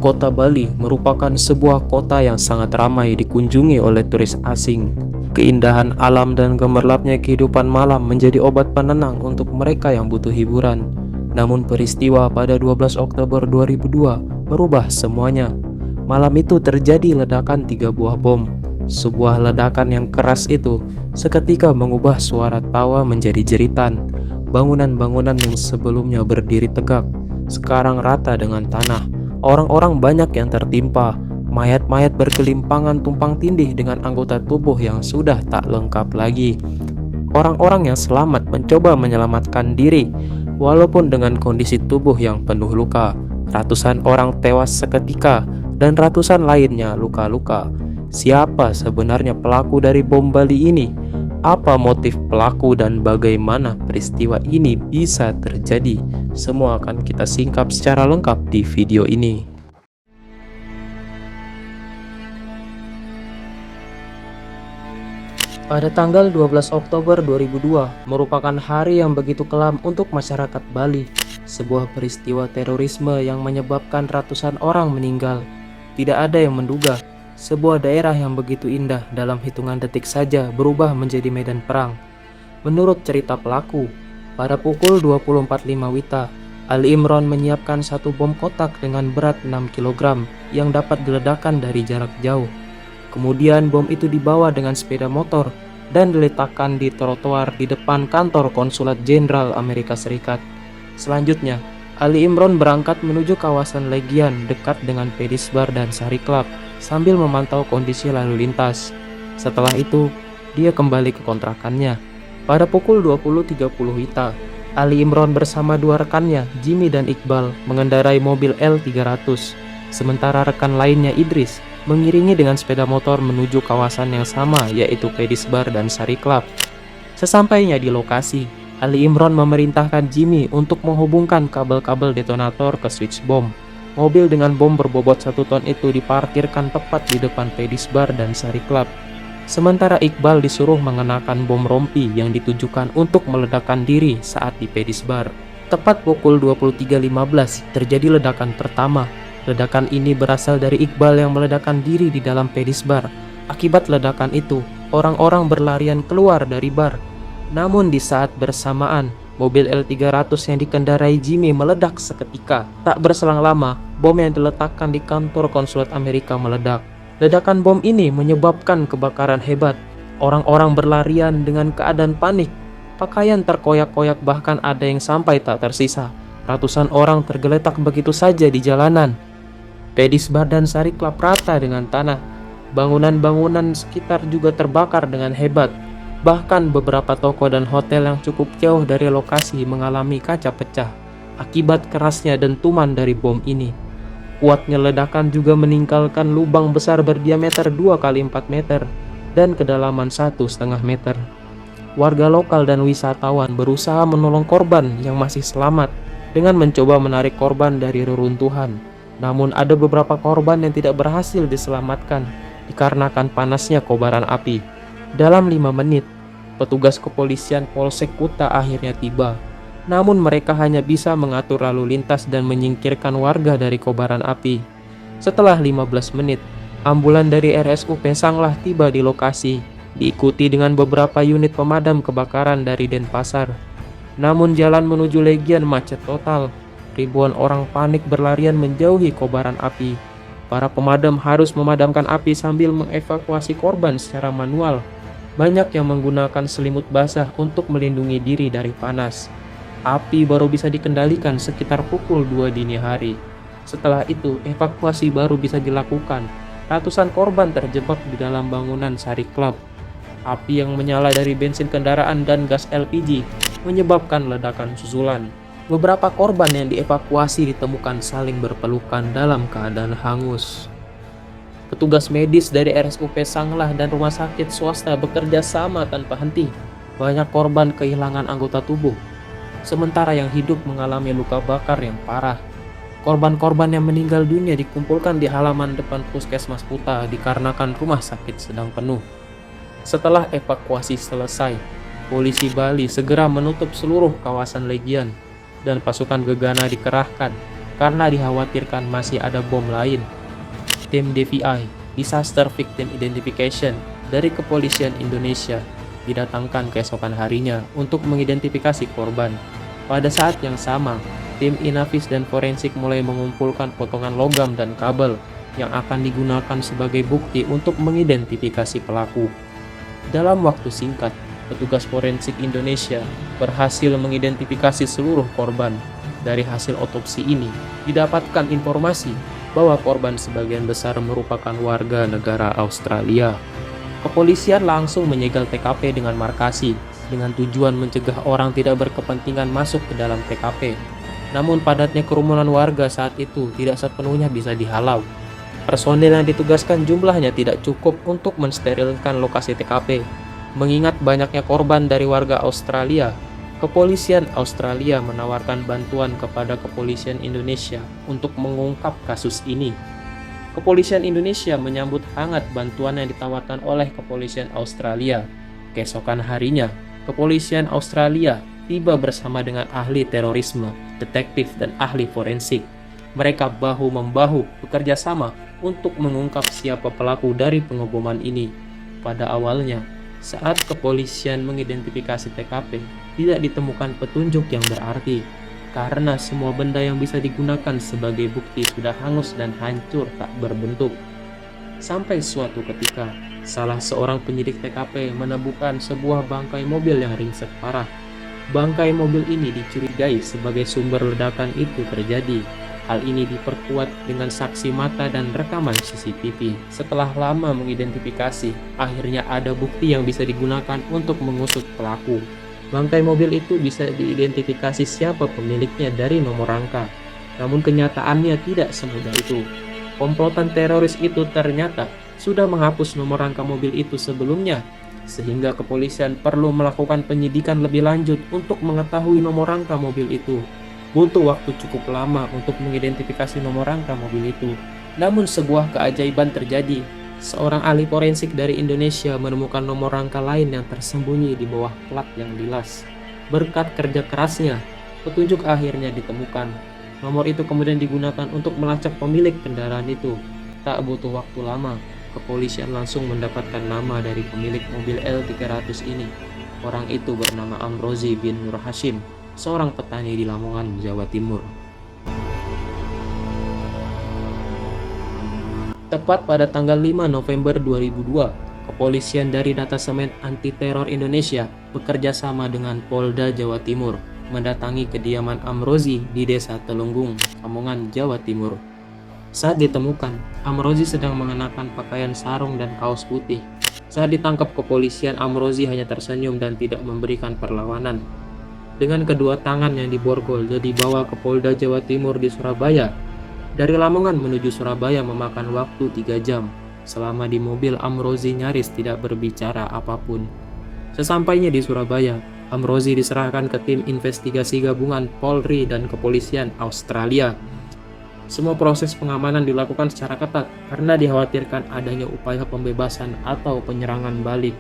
Kota Bali merupakan sebuah kota yang sangat ramai dikunjungi oleh turis asing. Keindahan alam dan gemerlapnya kehidupan malam menjadi obat penenang untuk mereka yang butuh hiburan. Namun peristiwa pada 12 Oktober 2002 merubah semuanya. Malam itu terjadi ledakan 3 buah bom. Sebuah ledakan yang keras itu seketika mengubah suara tawa menjadi jeritan. Bangunan-bangunan yang sebelumnya berdiri tegak sekarang rata dengan tanah. Orang-orang banyak yang tertimpa, mayat-mayat berkelimpangan tumpang tindih dengan anggota tubuh yang sudah tak lengkap lagi. Orang-orang yang selamat mencoba menyelamatkan diri, walaupun dengan kondisi tubuh yang penuh luka. Ratusan orang tewas seketika, dan ratusan lainnya luka-luka. Siapa sebenarnya pelaku dari bom Bali ini? Apa motif pelaku dan bagaimana peristiwa ini bisa terjadi? Semua akan kita singkap secara lengkap di video ini. Pada tanggal 12 Oktober 2002 merupakan hari yang begitu kelam untuk masyarakat Bali. Sebuah peristiwa terorisme yang menyebabkan ratusan orang meninggal. Tidak ada yang menduga sebuah daerah yang begitu indah dalam hitungan detik saja berubah menjadi medan perang. Menurut cerita pelaku, pada pukul 20.45 WITA, Ali Imron menyiapkan satu bom kotak dengan berat 6 kg yang dapat diledakkan dari jarak jauh. Kemudian bom itu dibawa dengan sepeda motor dan diletakkan di trotoar di depan kantor Konsulat Jenderal Amerika Serikat. Selanjutnya, Ali Imron berangkat menuju kawasan Legian dekat dengan Pedis Bar dan Sari Club sambil memantau kondisi lalu lintas. Setelah itu, dia kembali ke kontrakannya. Pada pukul 20.30 WITA, Ali Imron bersama dua rekannya, Jimmy dan Iqbal, mengendarai mobil L300. Sementara rekan lainnya, Idris, mengiringi dengan sepeda motor menuju kawasan yang sama, yaitu Pedis Bar dan Sari Club. Sesampainya di lokasi, Ali Imron memerintahkan Jimmy untuk menghubungkan kabel-kabel detonator ke switch bom. Mobil dengan bom berbobot 1 ton itu diparkirkan tepat di depan Pedis Bar dan Sari Club. Sementara Iqbal disuruh mengenakan bom rompi yang ditujukan untuk meledakkan diri saat di Pedis Bar. Tepat pukul 23.15 terjadi ledakan pertama. Ledakan ini berasal dari Iqbal yang meledakkan diri di dalam Pedis Bar. Akibat ledakan itu, orang-orang berlarian keluar dari bar. Namun di saat bersamaan, mobil L300 yang dikendarai Jimmy meledak seketika. Tak berselang lama, bom yang diletakkan di kantor konsulat Amerika meledak. Ledakan bom ini menyebabkan kebakaran hebat. Orang-orang berlarian dengan keadaan panik. Pakaian terkoyak-koyak, bahkan ada yang sampai tak tersisa. Ratusan orang tergeletak begitu saja di jalanan. Pedis Bar dan Sari Club rata dengan tanah. Bangunan-bangunan sekitar juga terbakar dengan hebat. Bahkan beberapa toko dan hotel yang cukup jauh dari lokasi mengalami kaca pecah akibat kerasnya dentuman dari bom ini. Kuatnya ledakan juga meninggalkan lubang besar berdiameter 2 kali 4 meter dan kedalaman 1,5 meter. Warga lokal dan wisatawan berusaha menolong korban yang masih selamat dengan mencoba menarik korban dari reruntuhan. Namun ada beberapa korban yang tidak berhasil diselamatkan dikarenakan panasnya kobaran api. Dalam 5 menit, petugas kepolisian Polsek Kuta akhirnya tiba. Namun mereka hanya bisa mengatur lalu lintas dan menyingkirkan warga dari kobaran api. Setelah 15 menit, ambulan dari RSUP Sanglah tiba di lokasi, diikuti dengan beberapa unit pemadam kebakaran dari Denpasar. Namun jalan menuju Legian macet total. Ribuan orang panik berlarian menjauhi kobaran api. Para pemadam harus memadamkan api sambil mengevakuasi korban secara manual. Banyak yang menggunakan selimut basah untuk melindungi diri dari panas. Api baru bisa dikendalikan sekitar pukul 2 dini hari. Setelah itu, evakuasi baru bisa dilakukan. Ratusan korban terjebak di dalam bangunan Sari Club. Api yang menyala dari bensin kendaraan dan gas LPG menyebabkan ledakan susulan. Beberapa korban yang dievakuasi ditemukan saling berpelukan dalam keadaan hangus. Petugas medis dari RSUP Sanglah dan rumah sakit swasta bekerja sama tanpa henti. Banyak korban kehilangan anggota tubuh, sementara yang hidup mengalami luka bakar yang parah. Korban-korban yang meninggal dunia dikumpulkan di halaman depan Puskesmas Kuta dikarenakan rumah sakit sedang penuh. Setelah evakuasi selesai, polisi Bali segera menutup seluruh kawasan Legian dan pasukan gegana dikerahkan. karena dikhawatirkan masih ada bom lain. Tim DVI, Disaster Victim Identification, dari Kepolisian Indonesia didatangkan keesokan harinya untuk mengidentifikasi korban. Pada saat yang sama, tim Inavis dan forensik mulai mengumpulkan potongan logam dan kabel yang akan digunakan sebagai bukti untuk mengidentifikasi pelaku. Dalam waktu singkat, petugas forensik Indonesia berhasil mengidentifikasi seluruh korban. Dari hasil otopsi ini, didapatkan informasi bahwa korban sebagian besar merupakan warga negara Australia. Kepolisian langsung menyegel TKP dengan markasi, dengan tujuan mencegah orang tidak berkepentingan masuk ke dalam TKP. Namun padatnya kerumunan warga saat itu tidak sepenuhnya bisa dihalau. Personel yang ditugaskan jumlahnya tidak cukup untuk mensterilkan lokasi TKP. Mengingat banyaknya korban dari warga Australia, Kepolisian Australia menawarkan bantuan kepada Kepolisian Indonesia untuk mengungkap kasus ini. Kepolisian Indonesia menyambut hangat bantuan yang ditawarkan oleh Kepolisian Australia. Keesokan harinya, Kepolisian Australia tiba bersama dengan ahli terorisme, detektif, dan ahli forensik. Mereka bahu-membahu bekerja sama untuk mengungkap siapa pelaku dari pengeboman ini. Pada awalnya, saat kepolisian mengidentifikasi TKP, tidak ditemukan petunjuk yang berarti, karena semua benda yang bisa digunakan sebagai bukti sudah hangus dan hancur tak berbentuk. Sampai suatu ketika, salah seorang penyidik TKP menemukan sebuah bangkai mobil yang ringsek parah. Bangkai mobil ini dicurigai sebagai sumber ledakan itu terjadi. Hal ini diperkuat dengan saksi mata dan rekaman CCTV. Setelah lama mengidentifikasi, akhirnya ada bukti yang bisa digunakan untuk mengusut pelaku. Bangkai mobil itu bisa diidentifikasi siapa pemiliknya dari nomor rangka. Namun kenyataannya tidak semudah itu. Komplotan teroris itu ternyata sudah menghapus nomor rangka mobil itu sebelumnya, sehingga kepolisian perlu melakukan penyidikan lebih lanjut untuk mengetahui nomor rangka mobil itu. Butuh waktu cukup lama untuk mengidentifikasi nomor rangka mobil itu. Namun sebuah keajaiban terjadi. Seorang ahli forensik dari Indonesia menemukan nomor rangka lain yang tersembunyi di bawah plat yang dilas. Berkat kerja kerasnya, petunjuk akhirnya ditemukan. Nomor itu kemudian digunakan untuk melacak pemilik kendaraan itu. Tak butuh waktu lama, kepolisian langsung mendapatkan nama dari pemilik mobil L300 ini. Orang itu bernama Amrozi bin Nur Hashim, seorang petani di Lamongan, Jawa Timur. Tepat pada tanggal 5 November 2002, kepolisian dari Datasemen Anti Teror Indonesia bekerja sama dengan Polda Jawa Timur mendatangi kediaman Amrozi di Desa Telunggung, Lamongan, Jawa Timur. Saat ditemukan, Amrozi sedang mengenakan pakaian sarung dan kaos putih. Saat ditangkap kepolisian, Amrozi hanya tersenyum dan tidak memberikan perlawanan. Dengan kedua tangan yang diborgol dan dibawa ke Polda Jawa Timur di Surabaya. Dari Lamongan menuju Surabaya memakan waktu 3 jam. Selama di mobil, Amrozi nyaris tidak berbicara apapun. Sesampainya di Surabaya, Amrozi diserahkan ke tim investigasi gabungan Polri dan Kepolisian Australia. Semua proses pengamanan dilakukan secara ketat karena dikhawatirkan adanya upaya pembebasan atau penyerangan balik.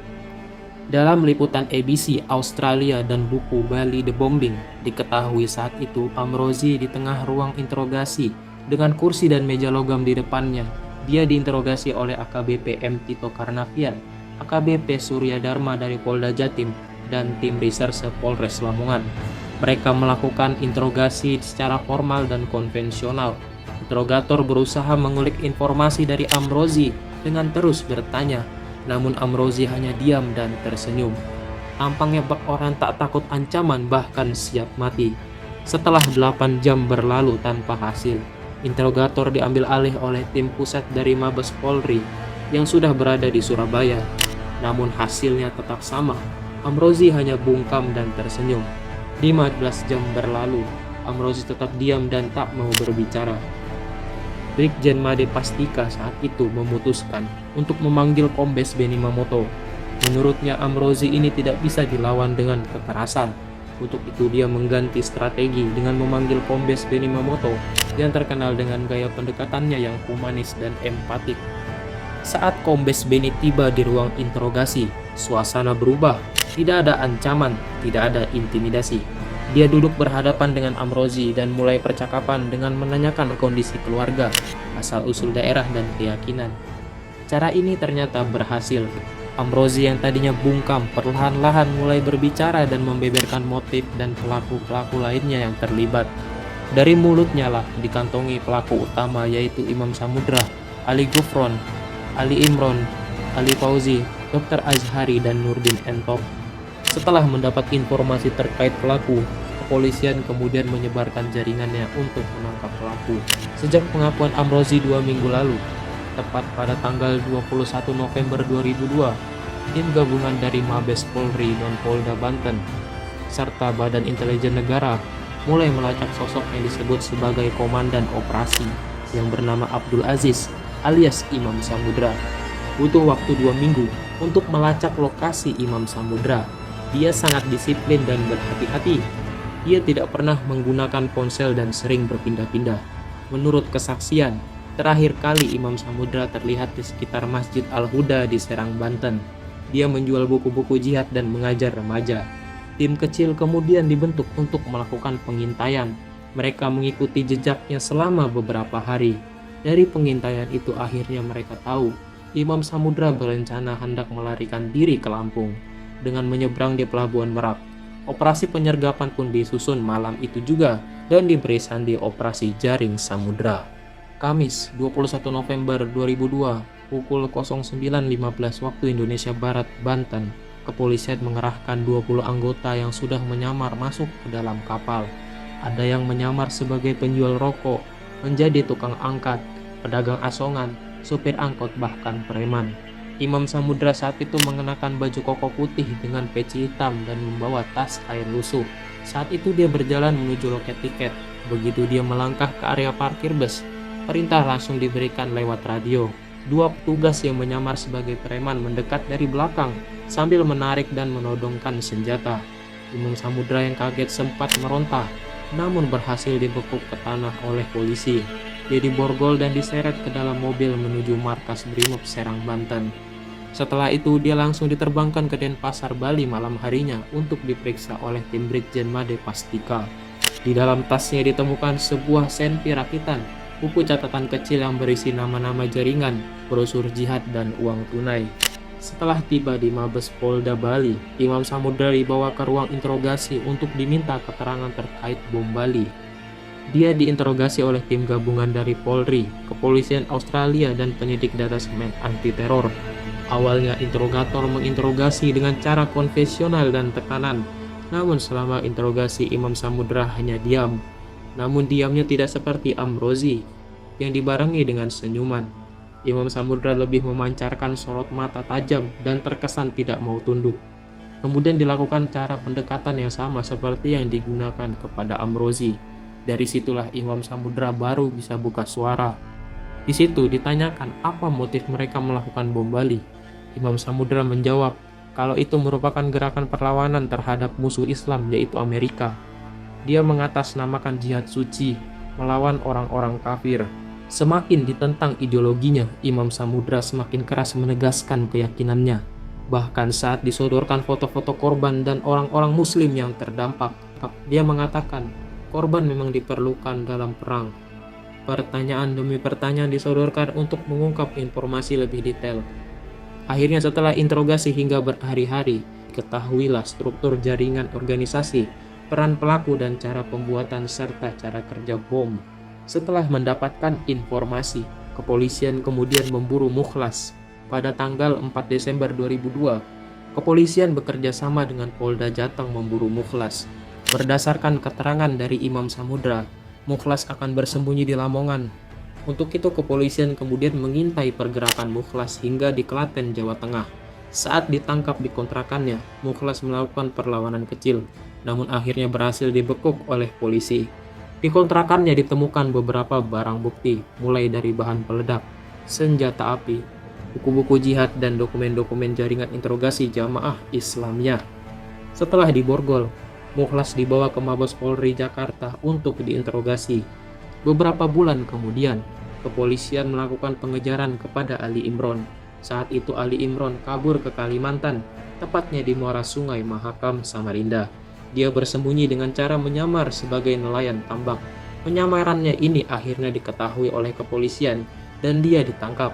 Dalam liputan ABC Australia dan buku Bali The Bombing, diketahui saat itu Amrozi di tengah ruang interogasi dengan kursi dan meja logam di depannya. Dia diinterogasi oleh AKBP M. Tito Karnavian, AKBP Surya Dharma dari Polda Jatim, dan tim reserse Polres Lamongan. Mereka melakukan interogasi secara formal dan konvensional. Interrogator berusaha mengulik informasi dari Amrozi dengan terus bertanya, namun Amrozi hanya diam dan tersenyum. Tampangnya bak orang tak takut ancaman, bahkan siap mati. Setelah 8 jam berlalu tanpa hasil, interrogator diambil alih oleh tim pusat dari Mabes Polri yang sudah berada di Surabaya. Namun hasilnya tetap sama. Amrozi hanya bungkam dan tersenyum. 15 jam berlalu, Amrozi tetap diam dan tak mau berbicara. Brigjen Made Pastika saat itu memutuskan untuk memanggil Kombes Beni Mamoto. Menurutnya Amrozi ini tidak bisa dilawan dengan kekerasan. Untuk itu dia mengganti strategi dengan memanggil Kombes Beni Mamoto yang terkenal dengan gaya pendekatannya yang humanis dan empatik. Saat Kombes Beni tiba di ruang interogasi, suasana berubah. Tidak ada ancaman, tidak ada intimidasi. Dia duduk berhadapan dengan Amrozi dan mulai percakapan dengan menanyakan kondisi keluarga, asal-usul daerah dan keyakinan. Cara ini ternyata berhasil. Amrozi yang tadinya bungkam perlahan-lahan mulai berbicara dan membeberkan motif dan pelaku-pelaku lainnya yang terlibat. Dari mulutnya lah dikantongi pelaku utama yaitu Imam Samudra, Ali Gufron, Ali Imron, Ali Fauzi, Dr. Azhari, dan Nurdin Entop. Setelah mendapat informasi terkait pelaku, kepolisian kemudian menyebarkan jaringannya untuk menangkap pelaku. Sejak pengakuan Amrozi 2 minggu lalu, tepat pada tanggal 21 November 2002, tim gabungan dari Mabes Polri dan Polda Banten, serta Badan Intelijen Negara mulai melacak sosok yang disebut sebagai Komandan Operasi yang bernama Abdul Aziz alias Imam Samudra. Butuh waktu 2 minggu untuk melacak lokasi Imam Samudra. Dia sangat disiplin dan berhati-hati. Dia tidak pernah menggunakan ponsel dan sering berpindah-pindah. Menurut kesaksian, terakhir kali Imam Samudra terlihat di sekitar Masjid Al-Huda di Serang, Banten. Dia menjual buku-buku jihad dan mengajar remaja. Tim kecil kemudian dibentuk untuk melakukan pengintaian. Mereka mengikuti jejaknya selama beberapa hari. Dari pengintaian itu akhirnya mereka tahu Imam Samudra berencana hendak melarikan diri ke Lampung dengan menyeberang di Pelabuhan Merak. Operasi penyergapan pun disusun malam itu juga dan diberi sandi Operasi Jaring Samudra. Kamis 21 November 2002 pukul 09.15 waktu Indonesia Barat, Banten, kepolisian mengerahkan 20 anggota yang sudah menyamar masuk ke dalam kapal. Ada yang menyamar sebagai penjual rokok, menjadi tukang angkat, pedagang asongan, supir angkot, bahkan preman. Imam Samudra saat itu mengenakan baju koko putih dengan peci hitam dan membawa tas air lusuh. Saat itu dia berjalan menuju loket tiket. Begitu dia melangkah ke area parkir bus, perintah langsung diberikan lewat radio. 2 petugas yang menyamar sebagai preman mendekat dari belakang sambil menarik dan menodongkan senjata. Imam Samudra yang kaget sempat meronta, namun berhasil dibekuk ke tanah oleh polisi. Dia diborgol dan diseret ke dalam mobil menuju markas Brimob Serang, Banten. Setelah itu dia langsung diterbangkan ke Denpasar, Bali malam harinya untuk diperiksa oleh tim Brigjen Made Pastika. Di dalam tasnya ditemukan sebuah senpi rakitan, buku catatan kecil yang berisi nama-nama jaringan, brosur jihad, dan uang tunai. Setelah tiba di Mabes Polda Bali, Imam Samudra dibawa ke ruang interogasi untuk diminta keterangan terkait bom Bali. Dia diinterogasi oleh tim gabungan dari Polri, Kepolisian Australia, dan penyidik detasemen anti teror. Awalnya interrogator menginterogasi dengan cara konvensional dan tekanan, namun selama interogasi Imam Samudra hanya diam. Namun diamnya tidak seperti Amrozi yang dibarengi dengan senyuman. Imam Samudra lebih memancarkan sorot mata tajam dan terkesan tidak mau tunduk. Kemudian dilakukan cara pendekatan yang sama seperti yang digunakan kepada Amrozi. Dari situlah Imam Samudra baru bisa buka suara. Di situ ditanyakan apa motif mereka melakukan bom Bali. Imam Samudra menjawab kalau itu merupakan gerakan perlawanan terhadap musuh Islam yaitu Amerika. Dia mengatasnamakan jihad suci melawan orang-orang kafir. Semakin ditentang ideologinya, Imam Samudra semakin keras menegaskan keyakinannya. Bahkan saat disodorkan foto-foto korban dan orang-orang muslim yang terdampak, dia mengatakan korban memang diperlukan dalam perang. Pertanyaan demi pertanyaan disodorkan untuk mengungkap informasi lebih detail. Akhirnya setelah interogasi hingga berhari-hari, ketahuilah struktur jaringan organisasi, peran pelaku dan cara pembuatan serta cara kerja bom. Setelah mendapatkan informasi, kepolisian kemudian memburu Mukhlas. Pada tanggal 4 Desember 2002, kepolisian bekerja sama dengan Polda Jateng memburu Mukhlas. Berdasarkan keterangan dari Imam Samudra, Mukhlas akan bersembunyi di Lamongan. Untuk itu kepolisian kemudian mengintai pergerakan Mukhlas hingga di Klaten, Jawa Tengah. Saat ditangkap di kontrakannya, Mukhlas melakukan perlawanan kecil, namun akhirnya berhasil dibekuk oleh polisi. Di kontrakannya ditemukan beberapa barang bukti, mulai dari bahan peledak, senjata api, buku-buku jihad, dan dokumen-dokumen jaringan interogasi Jamaah Islamiyah. Setelah diborgol, Mukhlas dibawa ke Mabes Polri Jakarta untuk diinterogasi. Beberapa bulan kemudian, kepolisian melakukan pengejaran kepada Ali Imron. Saat itu Ali Imron kabur ke Kalimantan, tepatnya di muara Sungai Mahakam, Samarinda. Dia bersembunyi dengan cara menyamar sebagai nelayan tambang. Penyamarannya ini akhirnya diketahui oleh kepolisian dan dia ditangkap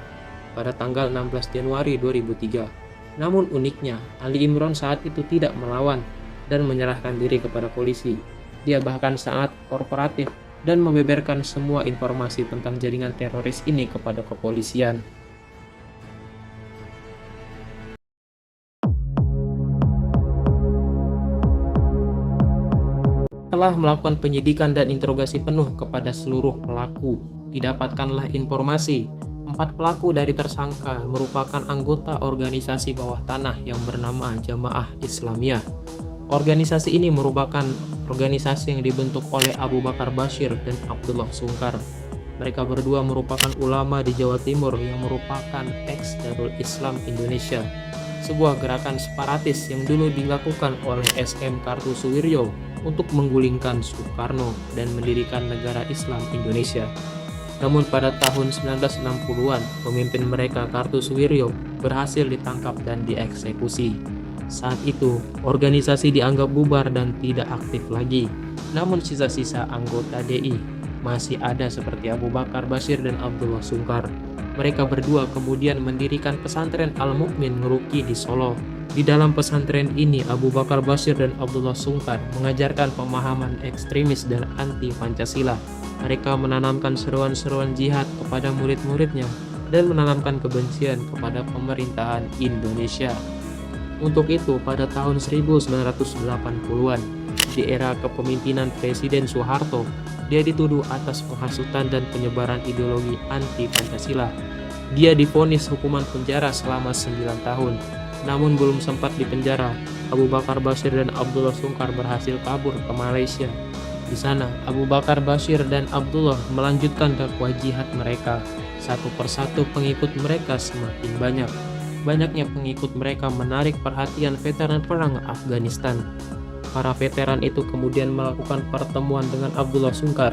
pada tanggal 16 Januari 2003. Namun uniknya, Ali Imron saat itu tidak melawan dan menyerahkan diri kepada polisi. Dia bahkan sangat kooperatif dan membeberkan semua informasi tentang jaringan teroris ini kepada kepolisian. Setelah melakukan penyidikan dan interogasi penuh kepada seluruh pelaku, didapatkanlah informasi 4 pelaku dari tersangka merupakan anggota organisasi bawah tanah yang bernama Jamaah Islamiyah. Organisasi ini merupakan organisasi yang dibentuk oleh Abu Bakar Bashir dan Abdullah Sungkar. Mereka berdua merupakan ulama di Jawa Timur yang merupakan ex-Darul Islam Indonesia, sebuah gerakan separatis yang dulu dilakukan oleh SM Kartosuwiryo untuk menggulingkan Soekarno dan mendirikan negara Islam Indonesia. Namun pada tahun 1960-an, pemimpin mereka Kartosuwiryo berhasil ditangkap dan dieksekusi. Saat itu, organisasi dianggap bubar dan tidak aktif lagi. Namun sisa-sisa anggota DI masih ada seperti Abu Bakar Bashir dan Abdullah Sungkar. Mereka berdua kemudian mendirikan pesantren Al-Mukmin Ngeruki di Solo. Di dalam pesantren ini, Abu Bakar Bashir dan Abdullah Sungkar mengajarkan pemahaman ekstremis dan anti-Pancasila. Mereka menanamkan seruan-seruan jihad kepada murid-muridnya dan menanamkan kebencian kepada pemerintahan Indonesia. Untuk itu, pada tahun 1980-an, di era kepemimpinan Presiden Soeharto, dia dituduh atas penghasutan dan penyebaran ideologi anti-Pancasila. Dia divonis hukuman penjara selama 9 tahun. Namun belum sempat dipenjara, Abu Bakar Bashir dan Abdullah Sungkar berhasil kabur ke Malaysia. Di sana, Abu Bakar Bashir dan Abdullah melanjutkan dakwah jihad mereka. Satu persatu pengikut mereka semakin banyak. Banyaknya pengikut mereka menarik perhatian veteran perang Afghanistan. Para veteran itu kemudian melakukan pertemuan dengan Abdullah Sungkar.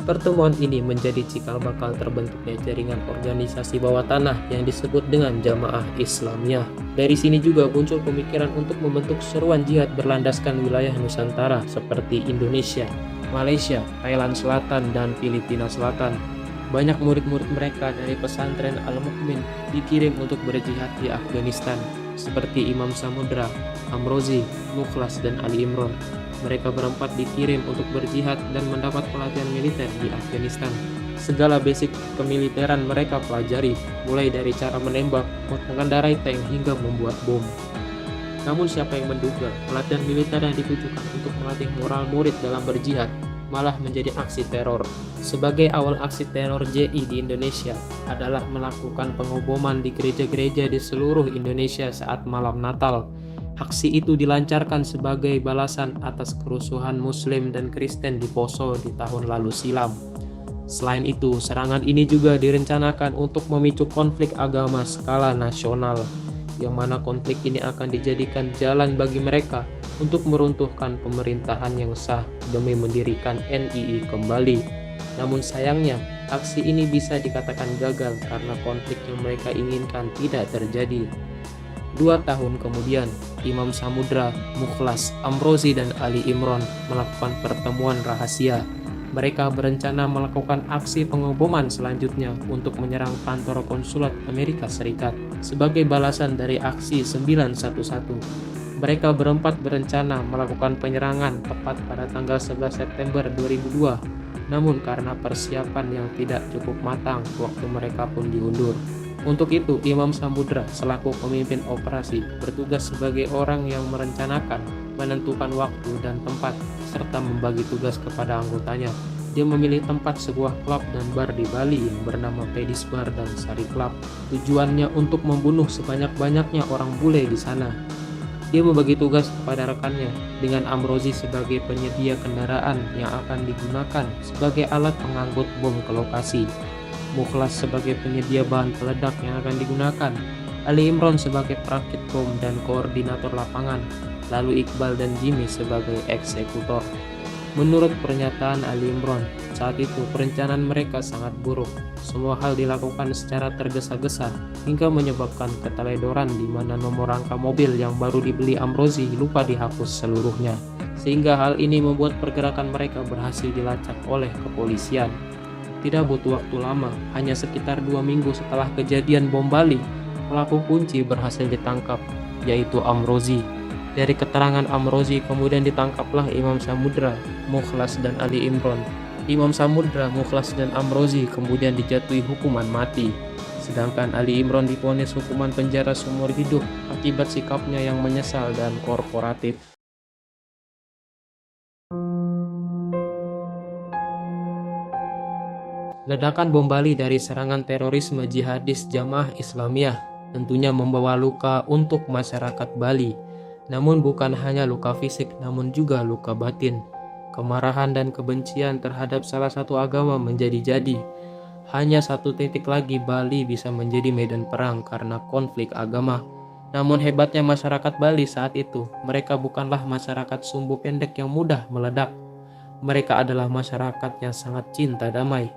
Pertemuan ini menjadi cikal bakal terbentuknya jaringan organisasi bawah tanah yang disebut dengan Jamaah Islamiyah. Dari sini juga muncul pemikiran untuk membentuk seruan jihad berlandaskan wilayah Nusantara seperti Indonesia, Malaysia, Thailand Selatan, dan Filipina Selatan. Banyak murid-murid mereka dari pesantren Al-Mukmin dikirim untuk berjihad di Afghanistan, seperti Imam Samudra, Amrozi, Mukhlas, dan Ali Imron. Mereka berempat dikirim untuk berjihad dan mendapat pelatihan militer di Afghanistan. Segala basic kemiliteran mereka pelajari, mulai dari cara menembak, mengendarai tank, hingga membuat bom. Namun siapa yang menduga pelatihan militer yang ditujukan untuk melatih moral murid dalam berjihad malah menjadi aksi teror. Sebagai awal aksi teror JI di Indonesia adalah melakukan pengoboman di gereja-gereja di seluruh Indonesia saat malam Natal. Aksi itu dilancarkan sebagai balasan atas kerusuhan Muslim dan Kristen di Poso di tahun lalu silam. Selain itu, serangan ini juga direncanakan untuk memicu konflik agama skala nasional, yang mana konflik ini akan dijadikan jalan bagi mereka untuk meruntuhkan pemerintahan yang sah demi mendirikan NII kembali. Namun sayangnya, aksi ini bisa dikatakan gagal karena konflik yang mereka inginkan tidak terjadi. 2 tahun kemudian, Imam Samudra, Mukhlas, Amrozi, dan Ali Imron melakukan pertemuan rahasia. Mereka berencana melakukan aksi pengoboman selanjutnya untuk menyerang kantor konsulat Amerika Serikat sebagai balasan dari aksi 911. Mereka berempat berencana melakukan penyerangan tepat pada tanggal 11 September 2002. Namun karena persiapan yang tidak cukup matang, waktu mereka pun diundur. Untuk itu, Imam Samudra selaku pemimpin operasi bertugas sebagai orang yang merencanakan, menentukan waktu dan tempat, serta membagi tugas kepada anggotanya. Dia memilih tempat sebuah klub dan bar di Bali yang bernama Pedis Bar dan Sari Club. Tujuannya untuk membunuh sebanyak-banyaknya orang bule di sana. Dia membagi tugas kepada rekannya dengan Amrozi sebagai penyedia kendaraan yang akan digunakan sebagai alat pengangkut bom ke lokasi. Mukhlas sebagai penyedia bahan peledak yang akan digunakan, Ali Imron sebagai perakit bom dan koordinator lapangan, lalu Iqbal dan Jimmy sebagai eksekutor. Menurut pernyataan Ali Imron, saat itu perencanaan mereka sangat buruk. Semua hal dilakukan secara tergesa-gesa hingga menyebabkan keteledoran di mana nomor rangka mobil yang baru dibeli Amrozi lupa dihapus seluruhnya. Sehingga hal ini membuat pergerakan mereka berhasil dilacak oleh kepolisian. Tidak butuh waktu lama, hanya sekitar 2 minggu setelah kejadian bom Bali, pelaku kunci berhasil ditangkap, yaitu Amrozi. Dari keterangan Amrozi kemudian ditangkaplah Imam Samudra, Mukhlas dan Ali Imron. Imam Samudra, Mukhlas dan Amrozi kemudian dijatuhi hukuman mati. Sedangkan Ali Imron divonis hukuman penjara seumur hidup akibat sikapnya yang menyesal dan korporatif. Ledakan bom Bali dari serangan terorisme jihadis Jamaah Islamiyah tentunya membawa luka untuk masyarakat Bali. Namun bukan hanya luka fisik, namun juga luka batin. Kemarahan dan kebencian terhadap salah satu agama menjadi-jadi. Hanya satu titik lagi Bali bisa menjadi medan perang karena konflik agama. Namun hebatnya masyarakat Bali saat itu, mereka bukanlah masyarakat sumbu pendek yang mudah meledak. Mereka adalah masyarakat yang sangat cinta damai.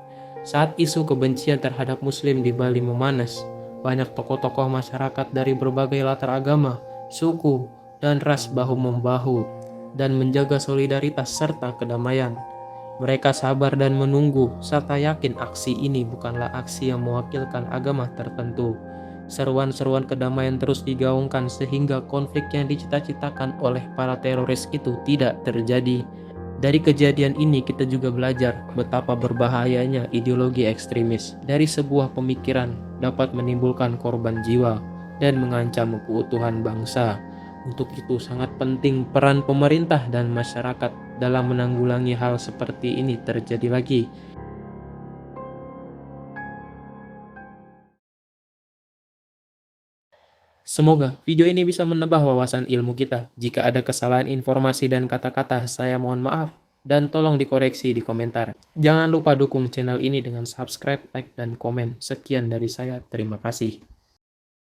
Saat isu kebencian terhadap Muslim di Bali memanas, banyak tokoh-tokoh masyarakat dari berbagai latar agama, suku, dan ras bahu-membahu dan menjaga solidaritas serta kedamaian. Mereka sabar dan menunggu serta yakin aksi ini bukanlah aksi yang mewakilkan agama tertentu. Seruan-seruan kedamaian terus digaungkan sehingga konflik yang dicita-citakan oleh para teroris itu tidak terjadi. Dari kejadian ini kita juga belajar betapa berbahayanya ideologi ekstremis dari sebuah pemikiran dapat menimbulkan korban jiwa dan mengancam keutuhan bangsa. Untuk itu sangat penting peran pemerintah dan masyarakat dalam menanggulangi hal seperti ini terjadi lagi. Semoga video ini bisa menambah wawasan ilmu kita. Jika ada kesalahan informasi dan kata-kata, saya mohon maaf dan tolong dikoreksi di komentar. Jangan lupa dukung channel ini dengan subscribe, like, dan komen. Sekian dari saya, terima kasih.